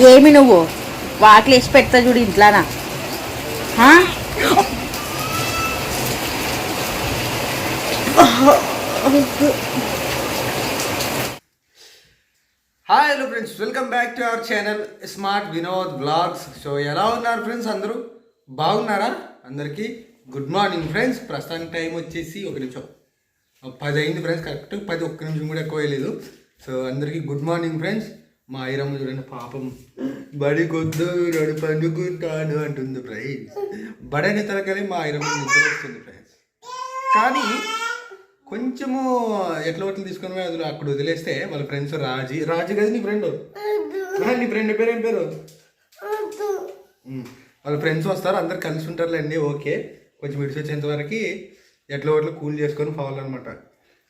ఏమి నువ్వు వాకిలు వేసి పెడతా చూడు ఇంట్లోనా? Hi hello friends, welcome back to our channel smart Vinod blogs. So ఎలా ఉన్నారు ఫ్రెండ్స్? అందరూ బాగున్నారా? అందరికీ గుడ్ మార్నింగ్ ఫ్రెండ్స్. ప్రస్తుతానికి టైం వచ్చేసి 1 నిమిషం 10 అయింది ఫ్రెండ్స్. కరెక్ట్ 10, 1 నిమిషం కూడా ఎక్కువ వేయలేదు. సో అందరికీ గుడ్ మార్నింగ్ ఫ్రెండ్స్. మా ఐరమ్మ చూడండి, పాపం బడి కొద్దు నడు పండుకుంటాను అంటుంది ఫ్రెండ్స్. బడని తరగని మా ఐరమ్మ నిద్ర వస్తుంది ఫ్రెండ్స్. కానీ కొంచెము ఎట్లా ఒట్లు తీసుకొని పోయి అందులో అక్కడ వదిలేస్తే వాళ్ళ ఫ్రెండ్స్ రాజు కదా నీ ఫ్రెండ్ పేరు ఏం పేరు? వాళ్ళ ఫ్రెండ్స్ వస్తారు, అందరు కలిసి ఉంటారులేండి. ఓకే, కొంచెం విడిచి వచ్చేంత వరకు ఎట్లా ఒట్లు కూల్ చేసుకొని పోవాలన్నమాట.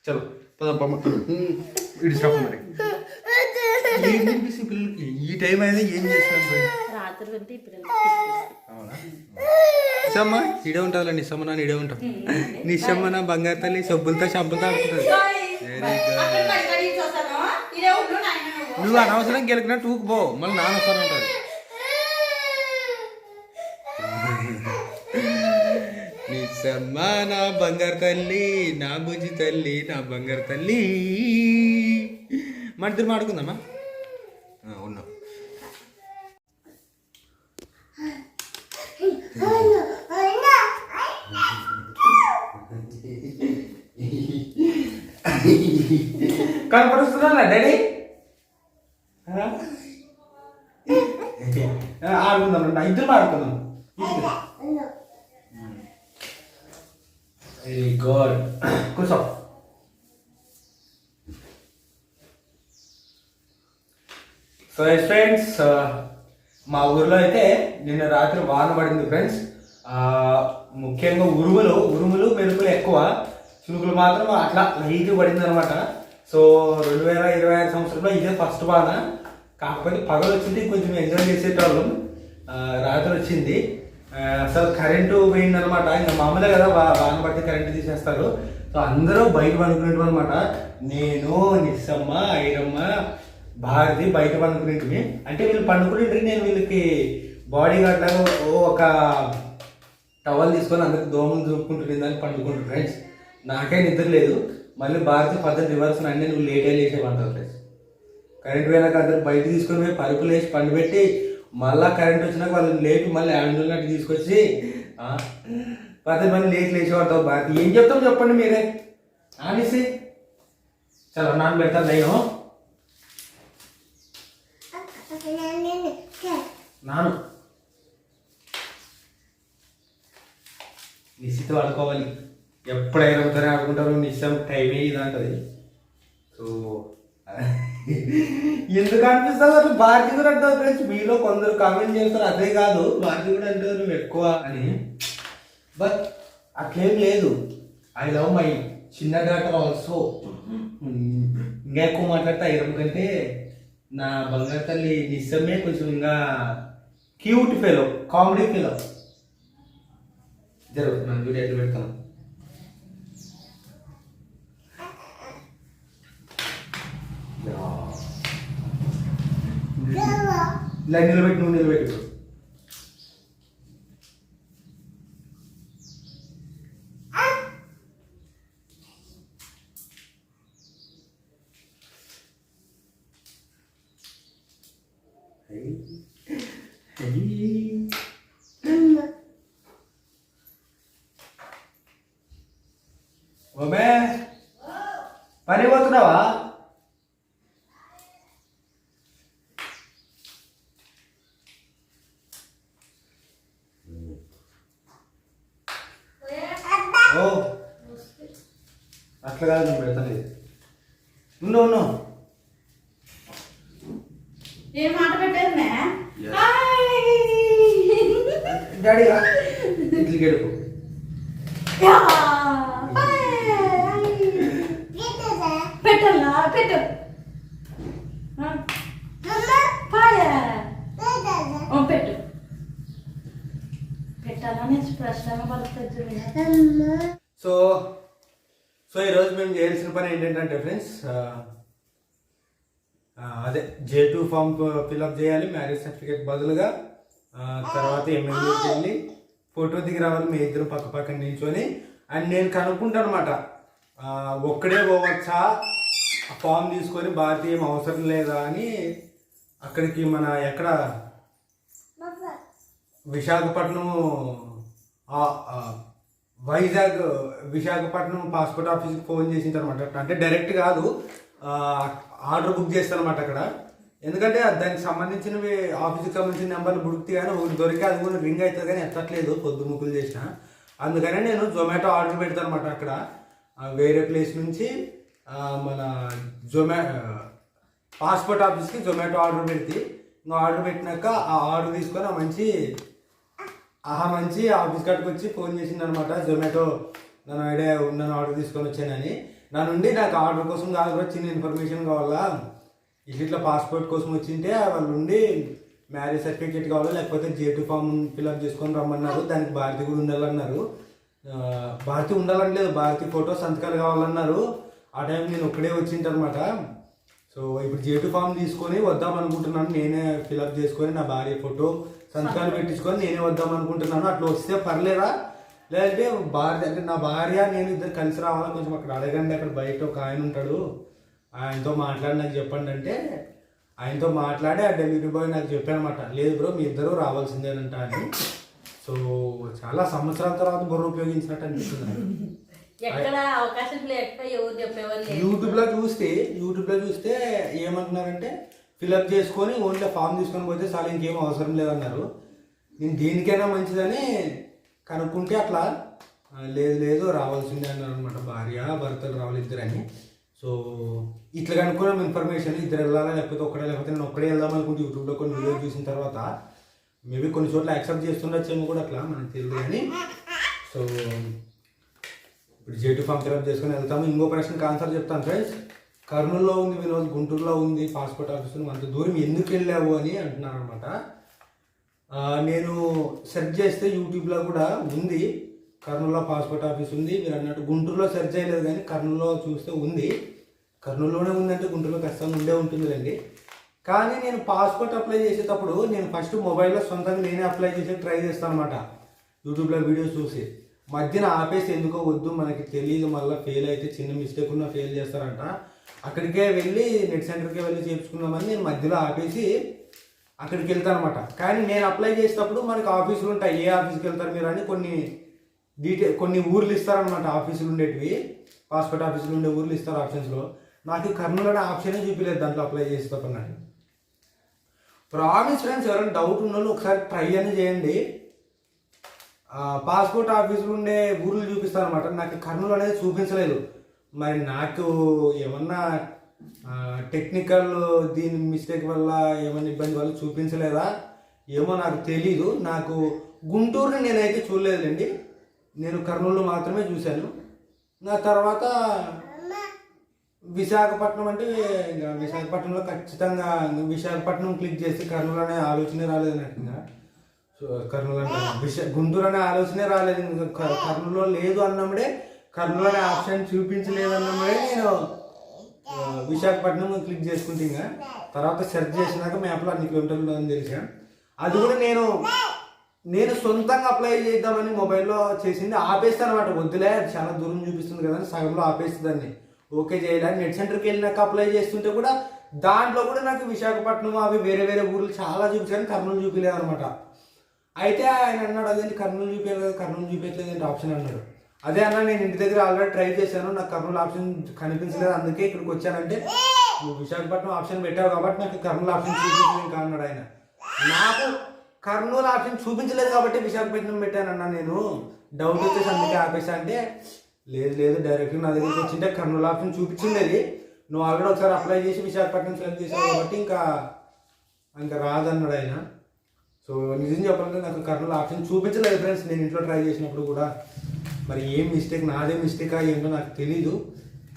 చలో పదమ్మా, విడిచినప్పు మరి. ఏం తినిపిస్తే పిల్లలకి ఈ టైం అయితే ఏం చేస్తాను? అవునా? నిశమ్మ ఇడే ఉంటుందిలే. నిశమ్మ నాన్న ఇడే ఉంటాం. నిశమ్మ నా బంగారు తల్లి సబ్బులతో షబ్బులతో ఆడుతుంది. Very good. నువ్వు అనవసరం గెలికినట్టు ఊకుపో, మళ్ళీ నాన్న వస్తాను ఉంటుంది. నిశమ్మ నా బంగారు తల్లి, నా బుజ్జి తల్లి, నా బంగారు తల్లి. మన ఇద్దరు మాడుకుందామా? ఉన్నాం. కనపడుస్తున్నా డాడీ? ఆడుకుందాం, ఇద్దరు ఆడుకుందాం. వెరీ గుడ్, కూర్చో. సో ఫ్రెండ్స్, మా ఊర్లో అయితే నిన్న రాత్రి వాన పడింది ఫ్రెండ్స్. ముఖ్యంగా ఉరుములు మెరుపులు ఎక్కువ, చినుకులు మాత్రం అట్లా లైట్ పడింది అనమాట. సో 2026 సంవత్సరంలో ఇదే ఫస్ట్ వాన. కాకపోతే పగలు వచ్చింది, కొంచెం ఎంజాయ్ చేసేటోళ్ళం. రాత్రి వచ్చింది, అసలు కరెంటు పోయింది అనమాట. ఇంకా మామూలే కదా, వాన పడితే కరెంటు తీసేస్తారు. సో అందరూ బయట పడుకునేట్టు అనమాట. నేను, నిస్సమ్మ, ఐరమ్మ, భారతి బయట పండుకునేటివి. అంటే వీళ్ళు పండుకునేటివి, నేను వీళ్ళకి బాడీ గార్డ్ లాగా ఒక టవల్ తీసుకొని అందరికి దోమలు చూపుకుంటుంది దాన్ని పండుకుంటారు ఫ్రెండ్స్. నాకే నిద్ర లేదు. మళ్ళీ భారతి పద్ధతి రివర్స్ అన్నీ నువ్వు లేటే లేచేవంటారు ఫ్రెండ్స్. కరెంట్ పోయినాక అందరు బయట తీసుకొని పోయి పరుపులు వేసి పండుపెట్టి, మళ్ళీ కరెంట్ వచ్చినాక వాళ్ళని లేపి మళ్ళీ అండున్నట్టు తీసుకొచ్చి పద్ధతి మళ్ళీ లేచేవంటావు. భారతి ఏం చెప్తాం చెప్పండి మీరే అనేసి. చాలా నాన్న పెడతాను నేను నాను నిశ్చితం ఆడుకోవాలి. ఎప్పుడైనా అవుతానే ఆడుకుంటారు. నిశ్చయం టైమే ఇది అంటది. సో ఎందుకు అనిపిస్తుంది అసలు? భారతి కూడా అంటారు ఫ్రెండ్స్. మీలో కొందరు కామెంట్ చేస్తారు అదే కాదు, భారతి కూడా అంటారు నువ్వు ఎక్కువ అని. బట్ అట్లేం లేదు. ఐ లవ్ మై చిన్న డాటర్ ఆల్సో. ఇంకా ఎక్కువ మాట్లాడితే ఐరమ్ కంటే నా బంగారు తల్లి నిశ్చయమే కొంచెం ఇంకా క్యూట్ ఫెలో, కామెడీ ఫెలో. జరుగుతున్నాను వీడియో ఎట్లా పెడతాను. ఇలా నిలబెట్టి, నువ్వు నిలబెట్టు. పని పోతున్నావా? ఓ అట్లా కాదు, నువ్వు పెడతలేదు. ఉన్నావు ఏ మాట పెట్టారు డాడీ ఇట్లా గడుపు. పెట్టాలా? పెట్టు. పెట్టు. పెట్టాలని ప్రశ్నగా పలుకుతుంది. సో ఈరోజు మేము చేయాల్సిన పని ఏంటంటే ఫ్రెండ్స్, అదే J2 ఫామ్ ఫిల్అప్ చేయాలి మ్యారేజ్ సర్టిఫికేట్ బదులుగా. తర్వాత ఎమ్మెల్యేకి వెళ్ళి ఫోటో దిగి రావాలి, మీ ఇద్దరు పక్క పక్కన నిల్చొని. అండ్ నేను కనుక్కుంటాను అనమాట, ఒక్కడే పోవచ్చా ఫామ్ తీసుకొని, భారతీయ ఏం అవసరం లేదా అని. అక్కడికి మన ఎక్కడ విశాఖపట్నం వైజాగ్ విశాఖపట్నం పాస్పోర్ట్ ఆఫీస్కి ఫోన్ చేసింది అనమాట. అంటే డైరెక్ట్ కాదు, ఆర్డర్ బుక్ చేస్తానమాట అక్కడ. ఎందుకంటే దానికి సంబంధించినవి ఆఫీస్కి సంబంధించిన నెంబర్లు బుక్తి కానీ ఒకటి దొరికి అది కూడా రింగ్ అవుతుంది కానీ ఎత్తట్లేదు పొద్దు ముక్కులు చేసిన. అందుకనే నేను జొమాటో ఆర్డర్ పెడతాను అనమాట. అక్కడ వేరే ప్లేస్ నుంచి మన పాస్పోర్ట్ ఆఫీస్కి జొమాటో ఆర్డర్ పెడితే, ఇంకా ఆర్డర్ పెట్టినాక ఆ ఆర్డర్ తీసుకొని మంచి ఆఫీస్ కాడికి వచ్చి ఫోన్ చేసింది అనమాట. జొమాటో నన్ను ఐడియా నన్ను ఆర్డర్ తీసుకొని వచ్చానని. నా నుండి నాకు ఆర్డర్ కోసం కాదు, చిన్న ఇన్ఫర్మేషన్ కావాలా, ఇట్లా పాస్పోర్ట్ కోసం వచ్చింటే వాళ్ళు ఉండి మ్యారేజ్ సర్టిఫికేట్ కావాలా, లేకపోతే J2 ఫామ్ ఫిల్అప్ చేసుకొని రమ్మన్నారు. దానికి భారతి కూడా ఉండాలన్నారు. భారతి ఉండాలని లేదు, భారతి ఫోటో సంతకాలు కావాలన్నారు. ఆ టైం నేను ఒక్కడే వచ్చింటనమాట. సో ఇప్పుడు J2 ఫామ్ తీసుకొని వద్దాం అనుకుంటున్నాను. నేనే ఫిల్అప్ చేసుకొని నా భార్య ఫోటో సంతకాలు పెట్టించుకొని నేనే వద్దాం అనుకుంటున్నాను. అట్లా వస్తే పర్లేదా, లేదంటే భార్య అంటే నా భార్య నేను ఇద్దరు కలిసి రావాలా, కొంచెం అక్కడ అడగండి, అక్కడ బయట ఒక ఆయన ఉంటాడు, ఆయనతో మాట్లాడి నాకు చెప్పండి అంటే ఆయనతో మాట్లాడి ఆ డెలివరీ బాయ్ నాకు చెప్పానమాట. లేదు బ్రో మీ ఇద్దరు రావాల్సిందేనంట అని. సో చాలా సంవత్సరాల తర్వాత బుర్ర ఉపయోగించినట్టు అనిపిస్తుంది. యూట్యూబ్లో చూస్తే ఏమంటున్నారంటే ఫిల్అప్ చేసుకొని ఓన్లీ ఫామ్ తీసుకొని పోతే చాలా ఇంకేం అవసరం లేదన్నారు. నేను దేనికైనా మంచిదని కనుక్కుంటే అట్లా లేదు రావాల్సిందే అన్నారు అనమాట. భార్య భర్తలు రావాలి ఇద్దరని. సో ఇట్లా కనుక్కున్నాం ఇన్ఫర్మేషన్, ఇద్దరు వెళ్ళాలా లేకపోతే నేను ఒక్కడే వెళ్దాం అనుకుంటే యూట్యూబ్లో కొన్ని వీడియోస్ చూసిన తర్వాత మేబీ కొన్ని చోట్ల యాక్సెప్ట్ చేస్తుండొచ్చేమో కూడా, అట్లా మనకు తెలియదు కానీ. సో ఇప్పుడు J2 ఫామ్ ఫిల్అప్ చేసుకొని వెళ్తాము. ఇంకో ప్రశ్నకి ఆన్సర్ చెప్తాను ఫ్రెండ్స్. కర్నూలులో ఉంది వినోద్, గుంటూరులో ఉంది పాస్పోర్ట్ ఆఫీస్, అంత దూరం ఎందుకు వెళ్ళావు అని అంటున్నారు అనమాట. నేను సెర్చ్ చేస్తే యూట్యూబ్లో కూడా ఉంది, కర్నూలులో పాస్పోర్ట్ ఆఫీస్ ఉంది. మీరు అన్నట్టు గుంటూరులో సెర్చ్ చేయలేదు కానీ కర్నూలులో చూస్తే ఉంది. కర్నూలులోనే ఉందంటే గుంటూరులో ఖచ్చితంగా ఉండే ఉంటుందండి. కానీ నేను పాస్పోర్ట్ అప్లై చేసేటప్పుడు నేను ఫస్ట్ మొబైల్లో సొంతంగా నేనే అప్లై చేసి ట్రై చేస్తాను అనమాట. యూట్యూబ్లో వీడియోస్ చూసి మధ్యన ఆపేసి ఎందుకో వద్దు, మనకి తెలియదు, మళ్ళీ ఫెయిల్ అయితే చిన్న మిస్టేక్ ఉన్నా ఫెయిల్ చేస్తారంట. అక్కడికే వెళ్ళి నెట్ సెంటర్కే వెళ్ళి చేర్చుకుందామని నేను మధ్యలో ఆపేసి అక్కడికి వెళ్తాను అనమాట. కానీ నేను అప్లై చేసేటప్పుడు మనకి ఆఫీసులు ఉంటాయి, ఏ ఆఫీస్కి వెళ్తారు మీరు అని కొన్ని ఊర్లు ఇస్తారనమాట. ఆఫీసులు ఉండేటివి, పాస్పోర్ట్ ఆఫీసులు ఉండే ఊర్లు ఇస్తారు ఆప్షన్స్లో. నాకు కర్నూలు అనే ఆప్షనే చూపించలేదు దాంట్లో అప్లై చేసేటప్పుడు. నాకు ప్రామిస్ ఫ్రెండ్స్, ఎవరైనా డౌట్ ఉన్న వాళ్ళు ఒకసారి ట్రై అని చేయండి. పాస్పోర్ట్ ఆఫీసులు ఉండే ఊర్లు చూపిస్తాను అనమాట. నాకు కర్నూలు అనేది చూపించలేదు. మరి నాకు ఏమన్నా టెక్నికల్ దీని మిస్టేక్ వల్ల ఏమన్నా ఇబ్బంది వల్ల చూపించలేదా ఏమో నాకు తెలీదు. నాకు గుంటూరుని నేనైతే చూడలేదండి, నేను కర్నూలు మాత్రమే చూశాను. నా తర్వాత విశాఖపట్నం అంటే ఇంకా విశాఖపట్నంలో ఖచ్చితంగా విశాఖపట్నం క్లిక్ చేసి కర్నూలు అనే ఆలోచనే రాలేదు నాకు. ఇంకా సో కర్నూలు అంటే గుంటూరు అనే ఆలోచనే రాలేదు. ఇంకా కర్నూలులో లేదు అన్నప్పుడే, కర్నూలు అనే ఆప్షన్ చూపించలేదు అన్నప్పుడే నేను విశాఖపట్నం క్లిక్ చేసుకుంటే ఇంకా తర్వాత సెర్చ్ చేసినాక మ్యాప్లో అన్ని కిలోమీటర్లు అని తెలిసాను. అది కూడా నేను సొంతంగా అప్లై చేద్దామని మొబైల్లో చేసింది ఆపేస్తాను అనమాట. వద్దులే చాలా దూరం చూపిస్తుంది కదా సగంలో ఆపేస్తుందాన్ని, ఓకే చేయాలని నెట్ సెంటర్కి వెళ్ళినాక అప్లై చేస్తుంటే కూడా దాంట్లో కూడా నాకు విశాఖపట్నం అవి వేరే వేరే ఊర్లు చాలా చూపించాను, కర్నూలు చూపించలేదు అనమాట. అయితే ఆయన అన్నాడు అదేంటి కర్నూలు చూపించలేదు, కర్నూలు చూపించలేదు ఆప్షన్ అన్నాడు. అదే అన్న నేను ఇంటి దగ్గర ఆల్రెడీ ట్రై చేశాను, నాకు కర్నూలు ఆప్షన్ కనిపించలేదు, అందుకే ఇక్కడికి వచ్చానంటే నువ్వు విశాఖపట్నం ఆప్షన్ పెట్టావు కాబట్టి నాకు కర్నూలు ఆప్షన్ చూపించలేదు ఇంకా అన్నాడు ఆయన. నాకు కర్నూలు ఆప్షన్ చూపించలేదు కాబట్టి విశాఖపట్నం పెట్టానన్నా, నేను డౌట్ వచ్చేసి అందుకే ఆపేసా అంటే లేదు డైరెక్ట్ నా దగ్గరికి వచ్చింటే కర్నూలు ఆప్షన్ చూపించిండేది, నువ్వు ఆల్రెడీ ఒకసారి అప్లై చేసి విశాఖపట్నం సెలెక్ట్ చేసావు కాబట్టి ఇంకా రాదన్నాడు ఆయన. సో నిజం చెప్పాలంటే నాకు కర్నూలు ఆప్షన్ చూపించలేదు ఫ్రెండ్స్ నేను ఇంట్లో ట్రై చేసినప్పుడు కూడా. మరి ఏం మిస్టేక్, నాదే మిస్టేకా ఏంటో నాకు తెలీదు.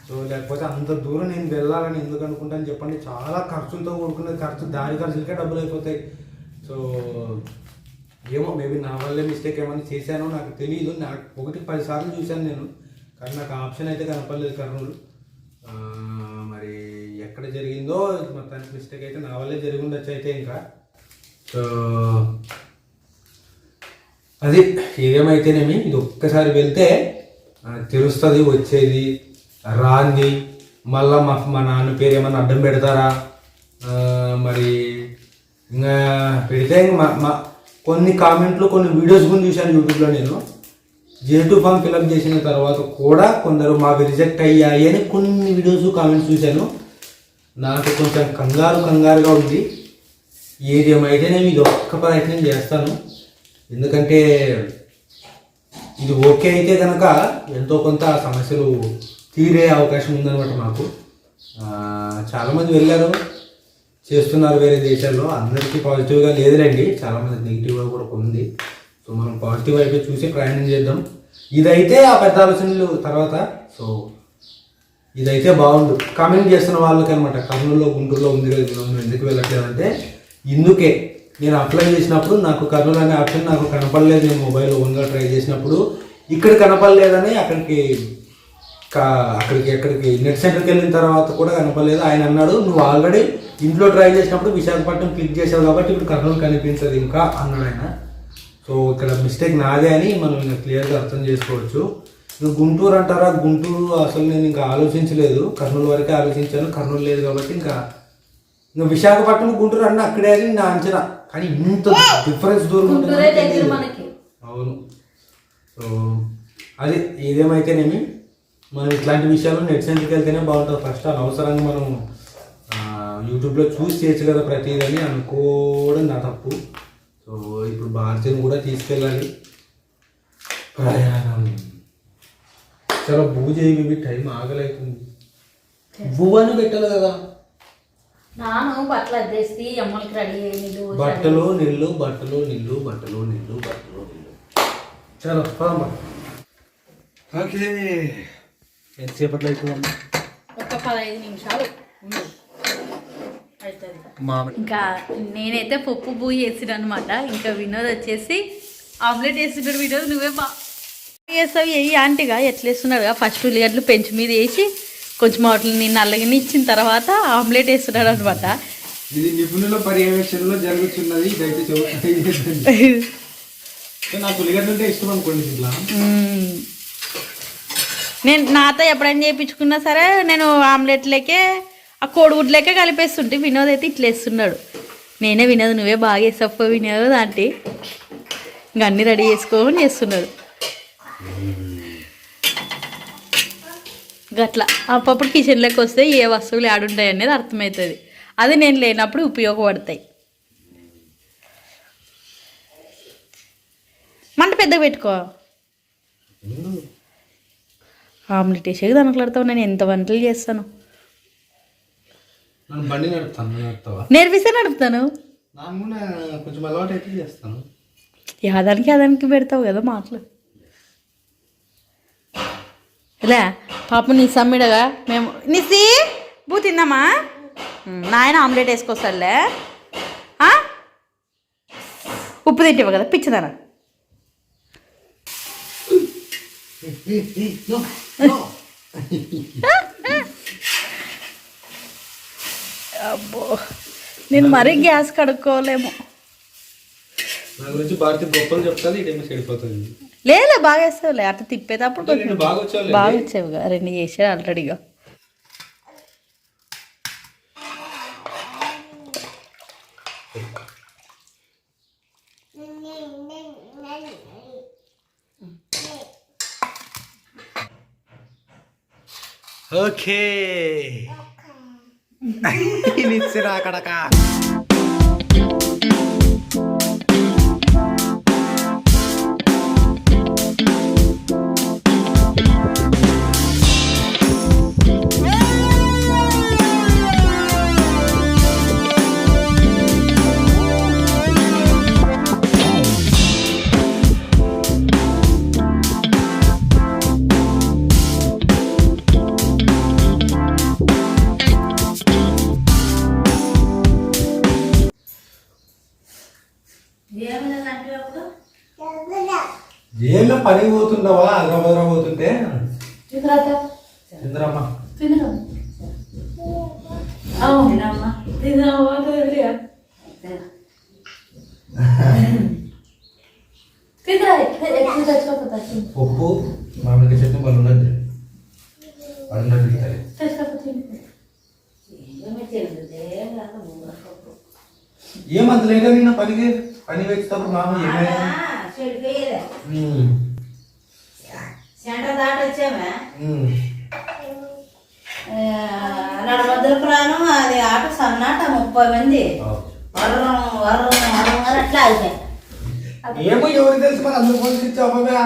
సో లేకపోతే అంత దూరం నేను వెళ్ళాలని ఎందుకు అనుకుంటాను చెప్పండి, చాలా ఖర్చులతో కూడుకున్నది, దారి ఖర్చులకే డబ్బులు అయిపోతాయి. సో ఏమో మేబీ నా వల్లే మిస్టేక్ ఏమైనా చేశానో నాకు తెలియదు. నాకు 1-10 సార్లు చూశాను నేను, కానీ నాకు ఆప్షన్ అయితే కనపడలేదు కర్నూలు. మరి ఎక్కడ జరిగిందో మొత్తానికి మిస్టేక్ అయితే నా వల్లే జరిగి ఉండొచ్చు అయితే ఇంకా. సో అది ఏదేమైతేనేమి ఇది ఒక్కసారి వెళ్తే తెలుస్తుంది వచ్చేది రాంది. మళ్ళా మా నాన్న పేరు ఏమన్నా అడ్డం పెడతారా మరి ఇంకా పెడితే మా కొన్ని కామెంట్లు కొన్ని వీడియోస్ కూడా చూశాను యూట్యూబ్లో. నేను J2 ఫామ్ ఫిల్అప్ చేసిన తర్వాత కూడా కొందరు మావి రిజెక్ట్ అయ్యాయి అని కొన్ని వీడియోస్ కామెంట్స్ చూశాను. నాకు కొంచెం కంగారుగా ఉంది. ఏది ఏమైతేనేమి ఇది ఒక్క ప్రయత్నం చేస్తాను. ఎందుకంటే ఇది ఓకే అయితే కనుక ఎంతో కొంత సమస్యలు తీరే అవకాశం ఉందన్నమాట మాకు. చాలామంది వెళ్ళారు చేస్తున్నారు వేరే దేశాల్లో. అందరికీ పాజిటివ్గా లేదులేండి, చాలామంది నెగిటివ్గా కూడా ఉంది. సో మనం పాజిటివ్ అయిపోయి చూసి ప్రయాణం చేద్దాం. ఇదైతే ఆ పెద్ద ఆలోచనలు తర్వాత. సో ఇదైతే బాగుండు. కామెంట్ చేస్తున్న వాళ్ళకి అనమాట, కర్నూలులో గుంటూరులో ఉంది కదా మనం ఎందుకు వెళ్ళట్లేదంటే ఇందుకే. నేను అప్లై చేసినప్పుడు నాకు కర్నూలు అనే ఆప్షన్ నాకు కనపడలేదు. నేను మొబైల్ ఓన్గా ట్రై చేసినప్పుడు ఇక్కడ కనపడలేదని ఎక్కడికి నెట్ సెంటర్కి వెళ్ళిన తర్వాత కూడా కనపడలేదు. ఆయన అన్నాడు నువ్వు ఆల్రెడీ ఇంట్లో ట్రై చేసినప్పుడు విశాఖపట్నం క్లిక్ చేసావు కాబట్టి ఇప్పుడు కర్నూలు కనిపించదు ఇంకా అన్నాడు ఆయన. సో ఇక్కడ మిస్టేక్ నాదే అని మనం ఇంకా క్లియర్గా అర్థం చేసుకోవచ్చు. ఇంకా గుంటూరు అంటారా, గుంటూరు అసలు నేను ఇంకా ఆలోచించలేదు, కర్నూలు వరకే ఆలోచించాను. కర్నూలు లేదు కాబట్టి ఇంకా విశాఖపట్నం గుంటూరు అన్న అక్కడే అని నా అంచనా. కానీ ఇంత డిఫరెన్స్ దూరం ఉంటుంది. అవును. సో అది ఏదేమైతేనేమి మనం ఇట్లాంటి విషయాలు నెట్ సెంటర్కి వెళ్తేనే బాగుంటుంది. ఫస్ట్ అనవసరంగా మనం యూట్యూబ్లో చూసి చేయొచ్చు కదా ప్రతిదని అనుకోవడం నా తప్పు. సో ఇప్పుడు భారతీయుని కూడా తీసుకెళ్ళాలి ప్రయాణం. చాలా పూజ ఇవి టైం ఆగలవుతుంది. బువ్వను పెట్టాలి కదా. బట్టలు నీళ్ళు చాలా ఓకే. ఎంతసేపట్లో అవుతుందమ్మా? ఒక 15 నిమిషాలు. ఇంకా నేనైతే పప్పు బూయి వేసిడు అనమాట. ఇంకా వినోద్ వచ్చేసి ఆమ్లెట్ వేస్తున్నాడు. వినోద్ నువ్వే వేస్తావు ఏ ఆంటీగా ఎట్లా వేస్తున్నాడుగా. ఫస్ట్ ఉల్లిగడ్డలు పెంచి మీద వేసి కొంచెం వాటిని నల్లగని ఇచ్చిన తర్వాత ఆమ్లెట్ వేస్తున్నాడు అనమాట. ఇది నిపుణుల పర్యవేక్షణలో జరుగుతున్నది. నాకు ఉల్లిగడ్డ అంటే ఇష్టం అనుకోండి. నేను నాతో ఎప్పుడైనా చేయించుకున్నా సరే నేను ఆమ్లెట్లకే ఆ కోడిగుడ్లకే కలిపేస్తుంటే వినోద్ అయితే ఇట్లా వేస్తున్నాడు. నేనే వినోద్ నువ్వే బాగా వేసావు వినోద్ అంటే ఇంకా అన్నీ రెడీ చేసుకోని చేస్తున్నాడు. గట్లా అప్పుడు కిచెన్లోకి వస్తే ఏ వస్తువులు ఆడుంటాయి అనేది అర్థమవుతుంది. అది నేను లేనప్పుడు ఉపయోగపడతాయి. మంట పెద్దగా పెట్టుకో. ఆమ్లెట్ వేసేది దానిట్లాడతావు. నేను ఎంత వంటలు చేస్తాను. నేర్పిస్తే నడుపుతాను. యాదానికి పెడతావు కదా మాటలు. ఇలా పాప నీ సమ్మిడగా మేము నిసి బూ తిందామా నాయన ఆమ్లెట్ వేసుకొస్తాడులే. ఉప్పు తింటావు కదా పిచ్చిదానా. అబ్బో నేను మరీ గ్యాస్ కడుక్కోలేము. లేదు బాగా వేస్తావులే. అట్లా తిప్పేటప్పుడు బాగా వచ్చావుగా. 2 చేసాడు ఆల్రెడీగా. ఓకే నిచ్చిరా కడక. జైల్లో పని పోతుండవా అదరా పోతుంటే చంద్రమ్మ పప్పు మామిడికాయ చట్నీ వాళ్ళు ఉండదు అన్నట్టు ఏమంత లేక నిన్న పని వేసేటప్పుడు మామ ఏమైనా నడమద్దుల ప్రాణం అది ఆట సన్నాట 30 మంది అట్లా అయిపోయాయి. ఏమో ఎవరికి తెలుసు మరి అందరూ ఫోన్ ఇచ్చావా.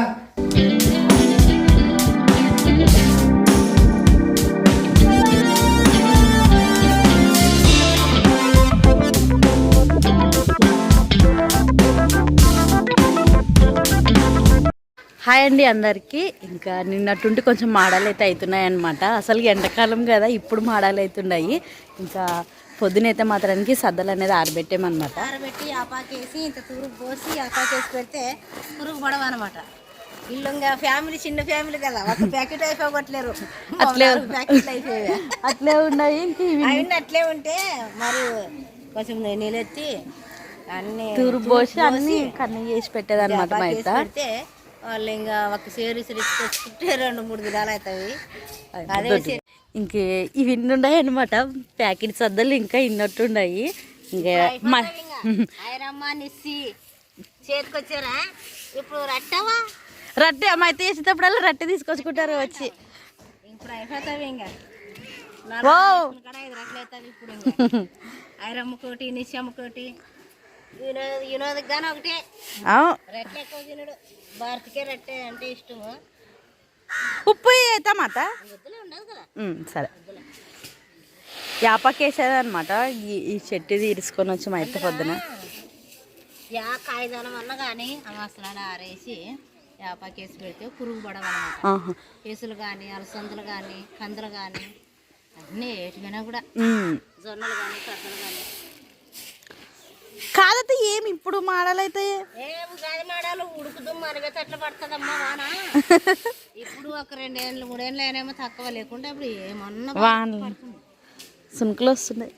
హాయ్ అండి అందరికీ. ఇంకా నిన్నట్టుండి కొంచెం మాడాలు అయితే అవుతున్నాయి అనమాట. అసలు ఎండాకాలం కదా, ఇప్పుడు మాడాలు అవుతున్నాయి. ఇంకా పొద్దునైతే మాత్రానికి సద్దలు అనేది ఆరబెట్టామన్నమాట. ఆరబెట్టి ఆపాకేసి ఇంత తూరుకు పోసి ఆపాకేసి పెడితే పురుగు పడవ అనమాట. ఇల్లు ఇంకా ఫ్యామిలీ చిన్న ఫ్యామిలీ కదా, ఒక ప్యాకెట్ అయిపోగొట్టలేరు, ప్యాకెట్లు అయిపోయాయి అట్లే ఉన్నాయి. అవన్నీ అట్లే ఉంటే మరి కొంచెం నీళ్ళెత్తి అన్ని తూరు పోసి అన్ని కన్నీ చేసి పెట్టేదన్నమాట. మా అయితే పెడితే వాళ్ళు ఇంకా ఒక సేరు తెచ్చుకుంటే 2-3 దినాలు అవుతాయి. అదే ఇంకే ఇవి ఇన్ని ఉన్నాయి అనమాట. ప్యాకెట్ సద్దలు ఇంకా ఇన్నట్టున్నాయి. ఇంకా ఆయరమ్మ నిస్సి చేతికొచ్చారా ఇప్పుడు రట్టవా రట్టె అమ్మ అయితే వేసేటప్పుడల్లా రట్టె తీసుకొచ్చుకుంటారు వచ్చి. ఇప్పుడు అయిపోతావి ఇంకా 5 రట్లు అవుతాయి. ఇప్పుడు ఆయరమ్మకోటి నిశ్చమ్మకోటి వినోద్ గానీ ఒకటే రెట్ల ఎక్కువ తినడు. భారతికే రట్టే అంటే ఇష్టము. ఉప్పు వేద్దామాట ఉండదు కదా. సరే యాపకేసేదనమాట. ఈ చెట్టు తీర్చుకొని వచ్చి మా ఇత్త పొద్దున కాయదానం అన్న కానీ అమాసనాడు ఆరేసి యాపాకేసి పెడితే పురుగు పడవన్నమాట. కేసులు కానీ అలసందులు కానీ కందులు కానీ అన్నీ ఏటికైనా కూడా జొన్నలు కానీ కట్టలు కానీ కాదైతే ఏమి ఇప్పుడు మాడాలైతే ఉగాది మాడాలు ఉడుకుదు మనమే తట్ల పడుతుందమ్మా వాన. ఇప్పుడు ఒక 2 ఏళ్ళు 3 ఏళ్ళు అయినేమో తక్కువ లేకుండా ఇప్పుడు ఏమన్నా వాన సునుకులు వస్తున్నాయి.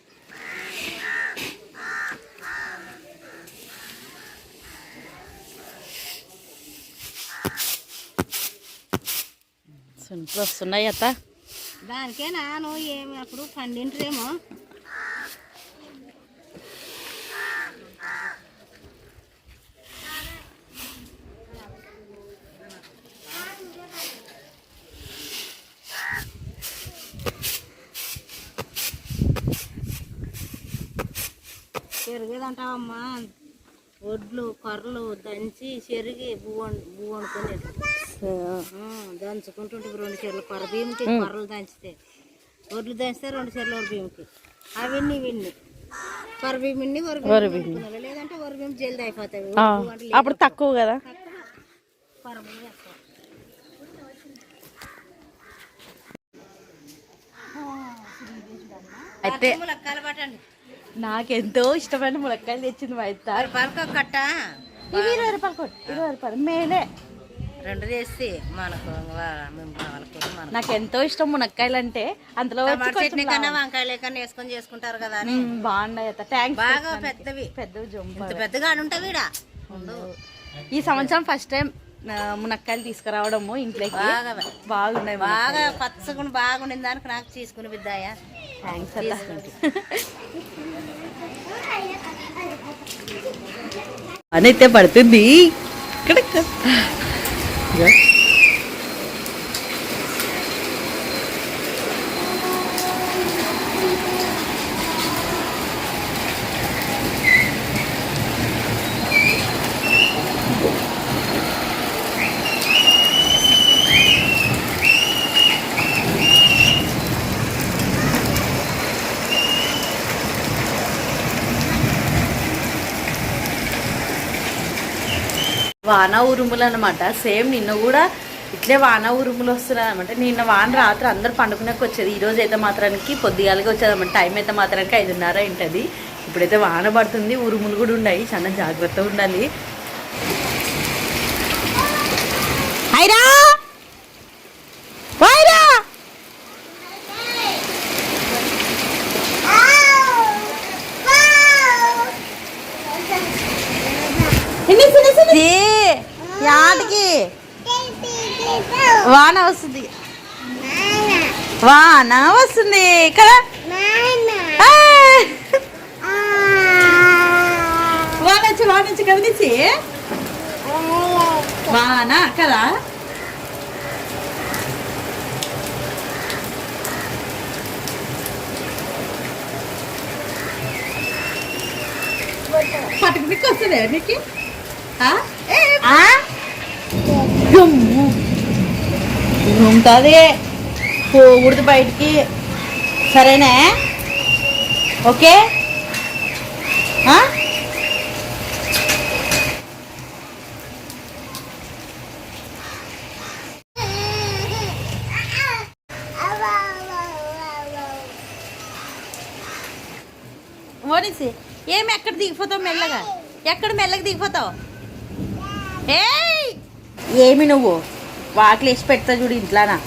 సునుకులు వస్తున్నాయి అత్త. దానికే నాను ఏమి అప్పుడు పండింట్రేమో. చెరిగేదంటావమ్మా, ఒడ్లు కొర్రలు దంచి చెరిగి బువ్వు వండుకొని దంచుకుంటుంటే 2 చెర్లు కొర్ర బియ్యంకి కొర్రలు దంచితే, ఒడ్లు దంచితే 2 చెర్లు వరి బియ్యంకి అవన్నీ విన్ని కొర్ర బియ్యం వరి బియ్యం లేదంటే వరి బియ్యం జల్ది అయిపోతాయి. అప్పుడు తక్కువ కదా. కొర్ర బియ్యం ఎక్కువ. అయితే ములక్కాయలు పట్టండి. నాకెంతో ఇష్టమైన ములక్కాయలు తెచ్చింది మా ఇత్త. కట్ట ఇవి 20 రూపాయలు కొట్టు. 20 రూపాయలు మేలే 2 చేసి మనకు నాకు ఎంతో ఇష్టం మునక్కాయలు అంటే. అందులో చట్నీ కన్నా వంకాయలు కన్నా వేసుకొని చేసుకుంటారు కదా అని బాగున్నాయి. థ్యాంక్స్. బాగా పెద్దవి జొంప పెద్దగా ఉంటాయి. ఈ సంవత్సరం ఫస్ట్ టైం మునక్కాయలు తీసుకురావడము ఇంట్లోకి. బాగున్నాయి, బాగా పచ్చగుని బాగుండింది దానికి నాకు తీసుకుని బిద్దాయా. థ్యాంక్స్. అనైతే పడుతుంది ఇక్కడ. వాన ఉరుములు అనమాట. సేమ్ నిన్న కూడా ఇట్లే వాన ఉరుములు వస్తున్నాయి అనమాట. నిన్న వాన రాత్రి అందరు పండుకునేకి వచ్చేది. ఈరోజు అయితే మాత్రానికి పొద్దుగాలగా వచ్చేది అనమాట. టైం అయితే మాత్రానికి 5:30 ఉంటుంది. ఇప్పుడైతే వాన పడుతుంది, ఉరుములు కూడా ఉన్నాయి. చాలా జాగ్రత్తగా ఉండాలి. యాటికి వాన వస్తుంది, వాన వస్తుంది కదా. వాన వచ్చి కదిలిసి వాన కదా. పట్టుకునికి వస్తుంది నీకు ఉంటుంది, పోకూడదు బయటికి, సరేనా? ఓకే. ఓనిసి ఏమి ఎక్కడ దిగిపోతావు మెల్లగా, ఎక్కడ మెల్లగా దిగిపోతావు? ఏమి నువ్వు వాకిలు వేసి పెడతా చూడు ఇంట్లోనా.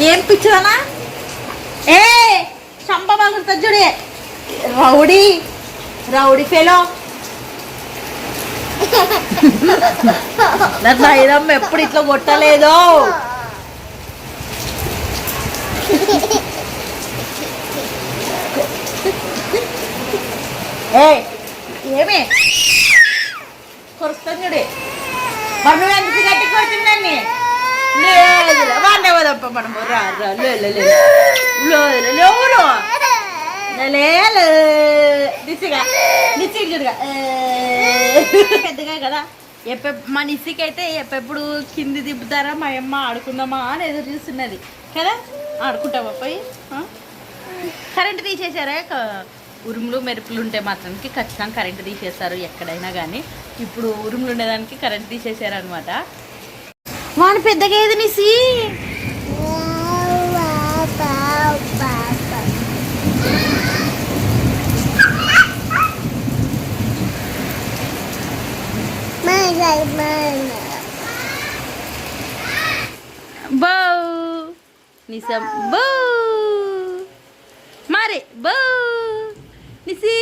ఏం పిచ్చురానా? చంప బాగుంటుంది చూడే, రౌడీ రౌడీ ఫెలో. నా ధైర్యం ఎప్పుడు ఇట్లా కొట్టలేదు. ఏమే కొరుస్తాను చూడే, మరి నువ్వు ఎంత గట్టి కొడుతుందండి. వాడినే వదప్ప మనము పెద్దగా కదా. మా నిసికి అయితే ఎప్పుడు కింది దిప్పుతారా మా అమ్మ ఆడుకుందామా అని ఎదురు చూస్తున్నది కదా. ఆడుకుంటావా పోయి? కరెంటు తీసేసారా? ఉరుములు మెరుపులు ఉంటే మాత్రానికి ఖచ్చితంగా కరెంటు తీసేస్తారు ఎక్కడైనా కానీ. ఇప్పుడు ఉరుములు ఉండేదానికి కరెంటు తీసేసారు అనమాట. వాన పెద్దగా ఏది నిసి బౌ నిసం బౌ మరి బౌ నిసి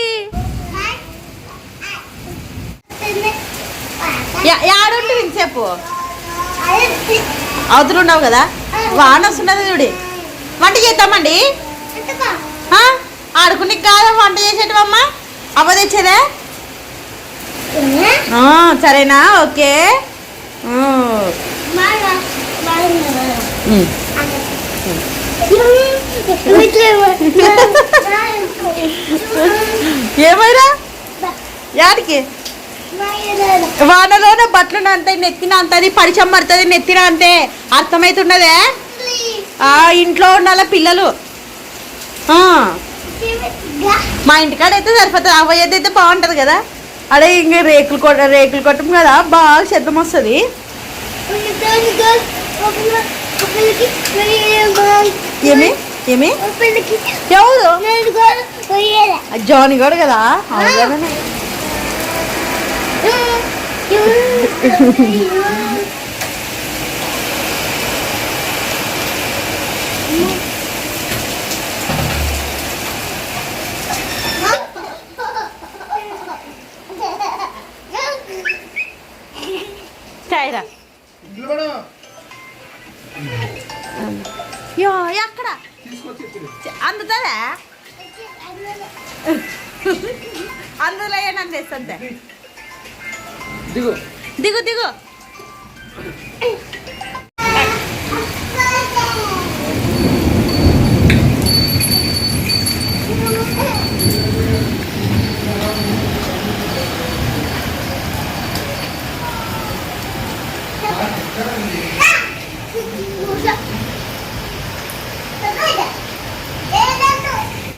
యాడుంటే వినిసేపు అవతలు ఉండవు కదా. వాన వస్తున్నది చూడి. వంట చేద్దామండి. ఆడుకుని కాదా వంట చేసేటమ్మా? అవ్వ తెచ్చేదా? సరేనా? ఓకే. ఏమైనా యాడికి? వానలోనే బట్టలు అంతే, నెత్తిన అంతది, పరిచయం పడుతుంది నెత్తిన అంతే. అర్థమవుతున్నదే? ఇంట్లో ఉండాల పిల్లలు. మా ఇంటికాడ అయితే సరిపోతుంది. అవ్వయ్యేది అయితే బాగుంటుంది కదా. అదే ఇంక రేకులు కొట్టం కదా, బాగా శబ్దం వస్తుంది. ఏమి ఏమి ఎవరు? జానీ కూడా కదా. ఎక్కడ అందుతుందా? అందులో ఏనంత తెస్తుంటే దిగు దిగు దిగు.